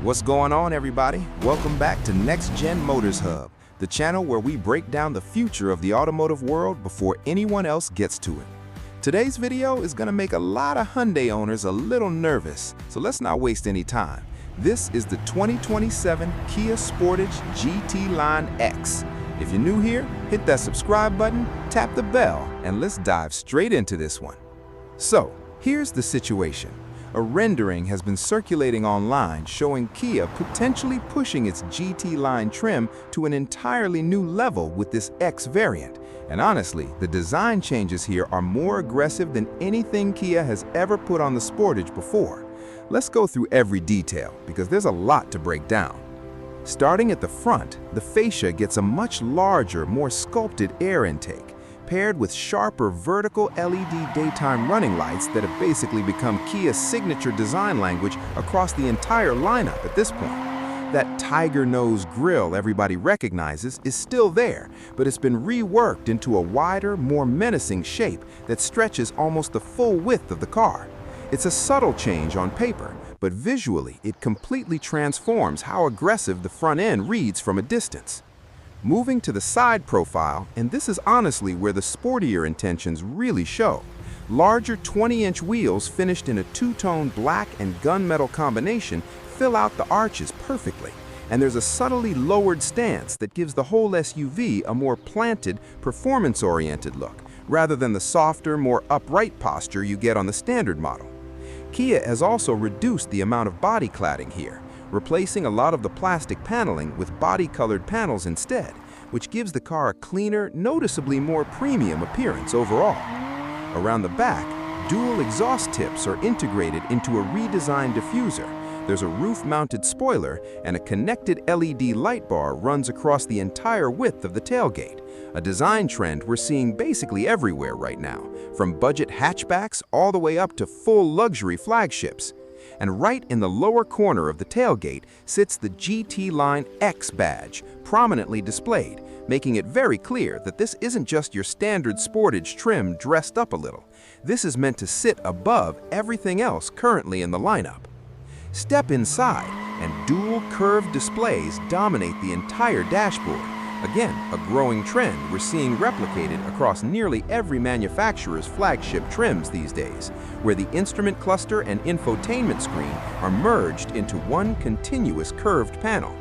What's going on, everybody? Welcome back to Next Gen Motors Hub, the channel where we break down the future of the automotive world before anyone else gets to it. Today's video is going to make a lot of Hyundai owners a little nervous, so let's not waste any time. This is the 2027 Kia Sportage GT-Line X. If you're new here, hit that subscribe button, tap the bell, and let's dive straight into this one. So, here's the situation. A rendering has been circulating online showing Kia potentially pushing its GT line trim to an entirely new level with this X variant. And honestly, the design changes here are more aggressive than anything Kia has ever put on the Sportage before. Let's go through every detail because there's a lot to break down. Starting at the front, the fascia gets a much larger, more sculpted air intake, paired with sharper vertical LED daytime running lights that have basically become Kia's signature design language across the entire lineup at this point. That tiger nose grille everybody recognizes is still there, but it's been reworked into a wider, more menacing shape that stretches almost the full width of the car. It's a subtle change on paper, but visually it completely transforms how aggressive the front end reads from a distance. Moving to the side profile, and this is honestly where the sportier intentions really show. Larger 20-inch wheels finished in a two-tone black and gunmetal combination fill out the arches perfectly, and there's a subtly lowered stance that gives the whole SUV a more planted, performance-oriented look, rather than the softer, more upright posture you get on the standard model. Kia has also reduced the amount of body cladding here, replacing a lot of the plastic paneling with body-colored panels instead, which gives the car a cleaner, noticeably more premium appearance overall. Around the back, dual exhaust tips are integrated into a redesigned diffuser. There's a roof-mounted spoiler, and a connected LED light bar runs across the entire width of the tailgate, a design trend we're seeing basically everywhere right now, from budget hatchbacks all the way up to full luxury flagships. And right in the lower corner of the tailgate sits the GT Line X badge, prominently displayed, making it very clear that this isn't just your standard Sportage trim dressed up a little. This is meant to sit above everything else currently in the lineup. Step inside, and dual curved displays dominate the entire dashboard. Again, a growing trend we're seeing replicated across nearly every manufacturer's flagship trims these days, where the instrument cluster and infotainment screen are merged into one continuous curved panel.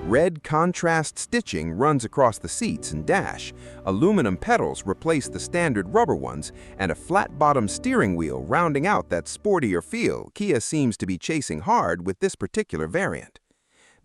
Red contrast stitching runs across the seats and dash, aluminum pedals replace the standard rubber ones, and a flat-bottom steering wheel rounding out that sportier feel Kia seems to be chasing hard with this particular variant.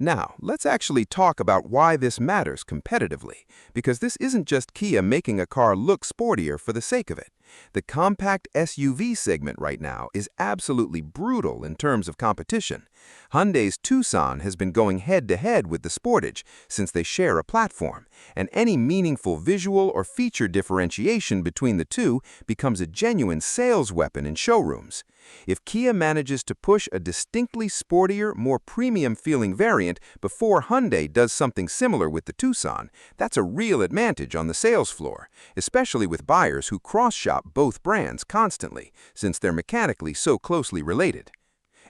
Now, let's actually talk about why this matters competitively, because this isn't just Kia making a car look sportier for the sake of it. The compact SUV segment right now is absolutely brutal in terms of competition. Hyundai's Tucson has been going head-to-head with the Sportage since they share a platform, and any meaningful visual or feature differentiation between the two becomes a genuine sales weapon in showrooms. If Kia manages to push a distinctly sportier, more premium-feeling variant before Hyundai does something similar with the Tucson, that's a real advantage on the sales floor, especially with buyers who cross-shop both brands constantly, since they're mechanically so closely related.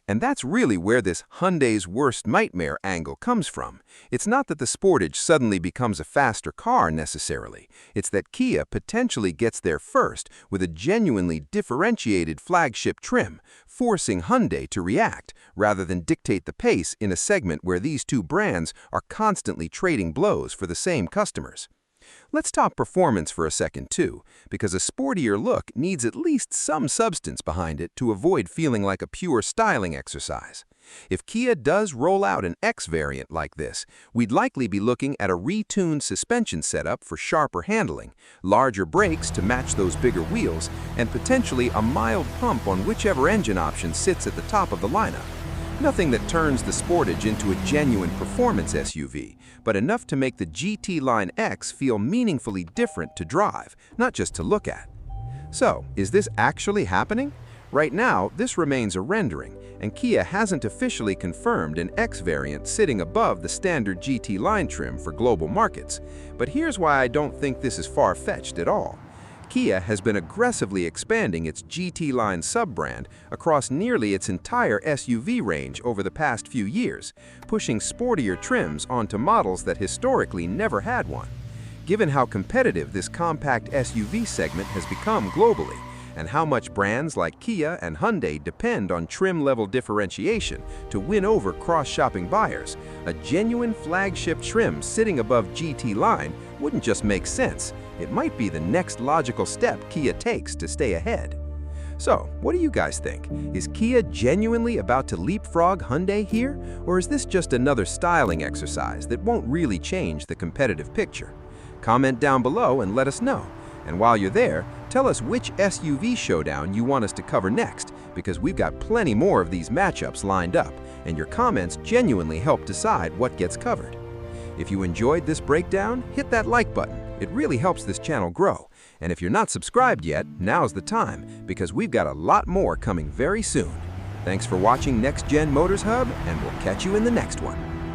And that's really where this Hyundai's worst nightmare angle comes from. It's not that the Sportage suddenly becomes a faster car necessarily. It's that Kia potentially gets there first with a genuinely differentiated flagship trim, forcing Hyundai to react rather than dictate the pace in a segment where these two brands are constantly trading blows for the same customers. Let's talk performance for a second too, because a sportier look needs at least some substance behind it to avoid feeling like a pure styling exercise. If Kia does roll out an X variant like this, we'd likely be looking at a retuned suspension setup for sharper handling, larger brakes to match those bigger wheels, and potentially a mild pump on whichever engine option sits at the top of the lineup. Nothing that turns the Sportage into a genuine performance SUV, but enough to make the GT Line X feel meaningfully different to drive, not just to look at. So, is this actually happening? Right now, this remains a rendering, and Kia hasn't officially confirmed an X variant sitting above the standard GT line trim for global markets. But here's why I don't think this is far-fetched at all. Kia has been aggressively expanding its GT-Line sub-brand across nearly its entire SUV range over the past few years, pushing sportier trims onto models that historically never had one. Given how competitive this compact SUV segment has become globally, and how much brands like Kia and Hyundai depend on trim-level differentiation to win over cross-shopping buyers, a genuine flagship trim sitting above GT Line wouldn't just make sense, it might be the next logical step Kia takes to stay ahead. So, what do you guys think? Is Kia genuinely about to leapfrog Hyundai here, or is this just another styling exercise that won't really change the competitive picture? Comment down below and let us know. And while you're there, tell us which SUV showdown you want us to cover next, because we've got plenty more of these matchups lined up, and your comments genuinely help decide what gets covered. If you enjoyed this breakdown, hit that like button. It really helps this channel grow. And if you're not subscribed yet, now's the time, because we've got a lot more coming very soon. Thanks for watching Next Gen Motors Hub, and we'll catch you in the next one.